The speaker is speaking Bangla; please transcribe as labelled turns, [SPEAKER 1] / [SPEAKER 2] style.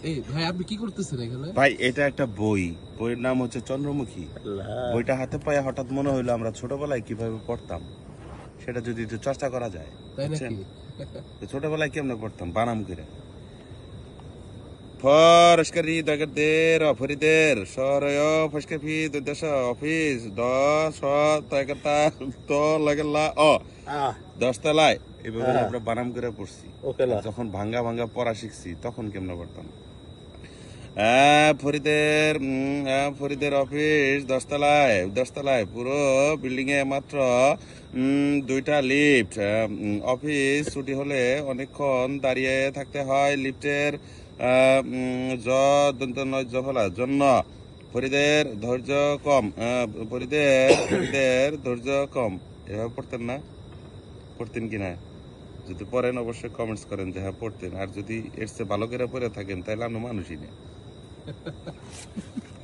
[SPEAKER 1] এই ভাই আপনি কি করতেছেন এখানে?
[SPEAKER 2] ভাই এটা একটা বইয়ের নাম হচ্ছে চন্দ্রমুখী। বইটা হাতে পায়ে হঠাৎ মনে হইলো আমরা ছোটবেলায় কিভাবে পড়তাম সেটা যদি একটু চর্চা করা যায়,
[SPEAKER 1] তাই
[SPEAKER 2] বুঝছেন?
[SPEAKER 1] নাকি?
[SPEAKER 2] তো ছোটবেলায় কেমনে পড়তাম বানাম করে ফরস্কারি দগদের অফরিদের সরয় ফসকাফি দুদেশ অফিস 10 তয়কতা তো লাগলা দশতলায় এভাবে আমরা বানাম করে পড়ছি। যখন ভাঙ্গা ভাঙ্গা পড়া শিখছি তখন কেমনে পড়তাম ফরিদের অফিস 10 তলায় পুরো বিল্ডিং এ মাত্র 2টা লিফট। অফিস ছুটি হলে অনেকক্ষণ দাঁড়িয়ে থাকতে হয় লিফটের জন্য। ফরিদের ধৈর্য কম। ফরিদের ধৈর্য কম। এভাবে পড়তেন না? পড়তেন কিনা? যদি পড়েন অবশ্যই কমেন্টস করেন যে হ্যাঁ পড়তেন, আর যদি এর চেয়ে ভালো করে পড়ে থাকেন তাহলে আমরা মানুষই না।